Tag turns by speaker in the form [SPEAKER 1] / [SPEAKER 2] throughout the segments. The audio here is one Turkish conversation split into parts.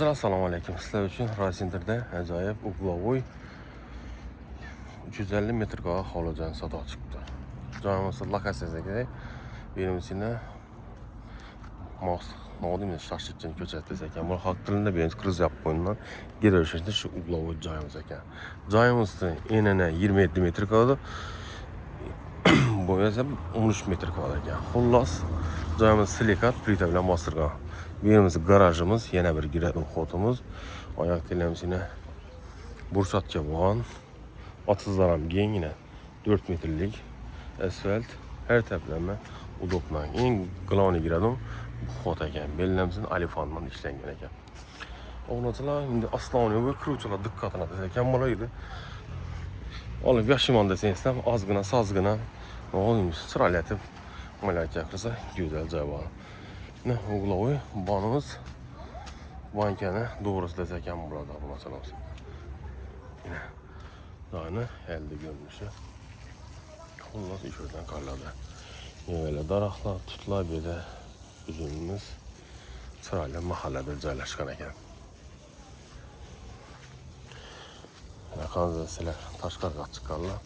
[SPEAKER 1] Assalomu alaykum. Sizlar uchun Rasinderda ajoyib uglovoy 350 metrga hovlijoy sotuvga chiqibdi. Joyimiz lokatsiyasiga berimizda Mağdimiz Şaşlıkçın köçəti ekan. Bu xalq dilində birinci kriz yapıb qoyulan girişində şu uglovoy joyimiz ekan. Joyimiz enine 27 metr qaldı. Bu esa 13 metr qaldı ekan. Xullas joyimiz silikat plita bilan bostirgan. Birimiz garajımız, yana bir giradigan xotumuz. Oyoq telamizini bursatga bo'lgan. Atızlar ham kengina 4 metrlik asfalt, her taraflama udobna. Eng glavni giradigan bu xot ekan. Bellamizin alifandan ishlangan ekan. O'g'lochilar endi asloniy va kiruvchilar diqqatini ekan bo'laydi. Olib yashiman desangiz ham ozgina, sozgina, o'g'lingiz chiroyli etib malaka qilsa, go'zal joy bor. Ne uglovoy banımız bankani doğrusu ekan bo'ladi bu masalamiz. Yine dağını elde görünüşü. Xullas işördən qarladı. Böyle daraxtlar, tutlar belə üzümümüz chiroyli mahallada joylashgan ekan. Qanday sizlar tashqariga chiqqanlar.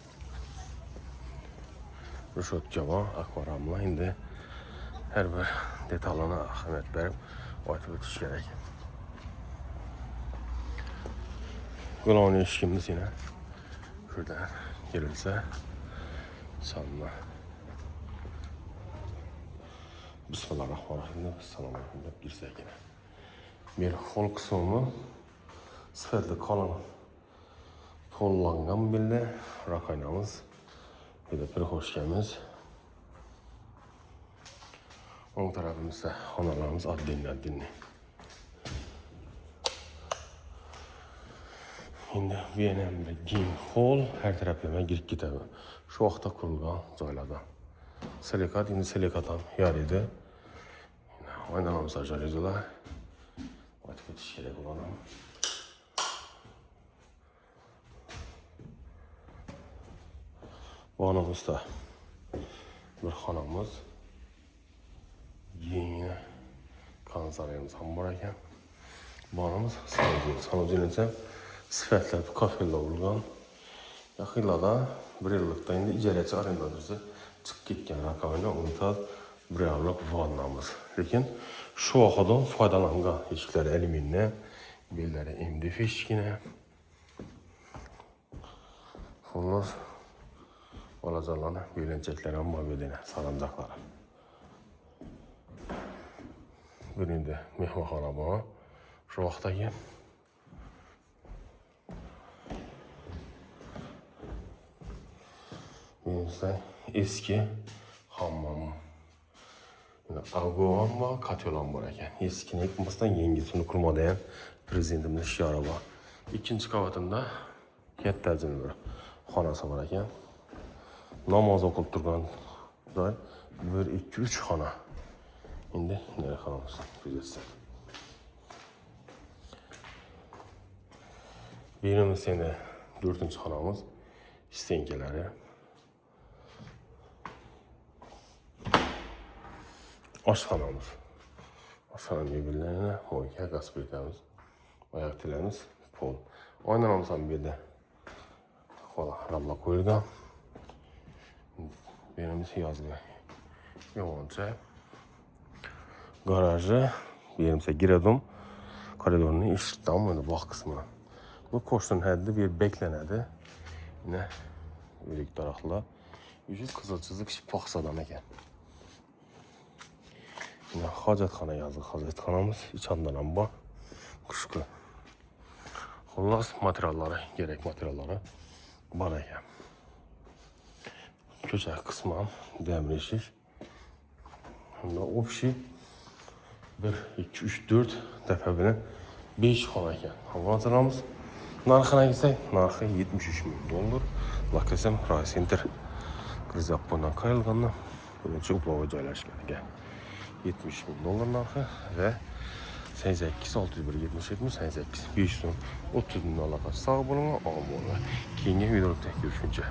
[SPEAKER 1] Rushotka bor, akvaryumlar endi her bir detalına ahamiyet verip aytib o'tish kerak. Glavni eshigimiz yine şuradan girilse sanma. Bismillahirrahmanirrahim. Assalomu alaykum deb girsak yine. Bir hol kısmı sifatli kalın to'llangan belli rakaynamız bir de pirxoshkamiz. Onun tarafımızda xonalarımız addenli. Şimdi bir önemli gym hall her taraflama girip gitadi. Şu vaqtda qurilgan joylarda. Silikat, endi silikatdan yaraydi. Oynamamiz ajarizolar. Aytib o'tish kerak bo'ladi. Bu xonamizda bir xonamiz. Yine kanzarımız ham bor ekan. Banımız sanuzil ise sifatli kafe'da bo'lgan. Yaqinlarda bir yillikda endi ijarachi arendadorsi chiqib ketgan raqamini unutib bir yillik vannamiz. Lekin shu vaqtdan foydalangan eshiklari alyumindan, bellari MDF eshigina. Xullas bolajonlarni belanchaklari ham bor bedena, salamjaqlari. Birinde mehmonxona bor. Shu vaqtdagi bizda eski hammom. Algovan bor, katyolan bor ekan. Eskini yıkmasdan yangisini qurmadan prezidentimiz shiori bor. İkinci qavatında katta bir xonasi bor ekan. Namoz o'qib turgan joy 1 2 3 xona. Şimdi nereye kalmışız? Güzelsin. Birimiz yine 4. xonamiz istengeleri. Aşxonamiz. Aşxona mebellerine moyka gaz plitamiz. Oyoq tilamiz pol. Oynamamiz ham bu yerda. Qo'la ramla qo'yilgan. Birimiz yozga. Yo'g'oncha garajı yerimse girdim koridorun ışıktan böyle bak kısmı. Bu koştun haddi bir beklenedi. Yine üyelik tarafla yüzü kızılçızlık paksadan ekan. Yine hacetxana yazdı. Hacetxanamız içandan ham bor. Kuşku. Xullas materialları, gerek materialları bor ekan. Köçək kısmı ham demir eshik. Bunda общий 1, 2, 3, 4 defa bilen 5 xona ekan. Havalarımız narxına gitsek, narxı 73 bin dollar. Lokasiyam Rasender kriz yapılan qayılgandan birinchi uglovoy joylashgan ekan. 70 bin dollar narxı ve 88 601 77 88 530 bin dollar sağ bulunma. Keyingi videoda görüşünce.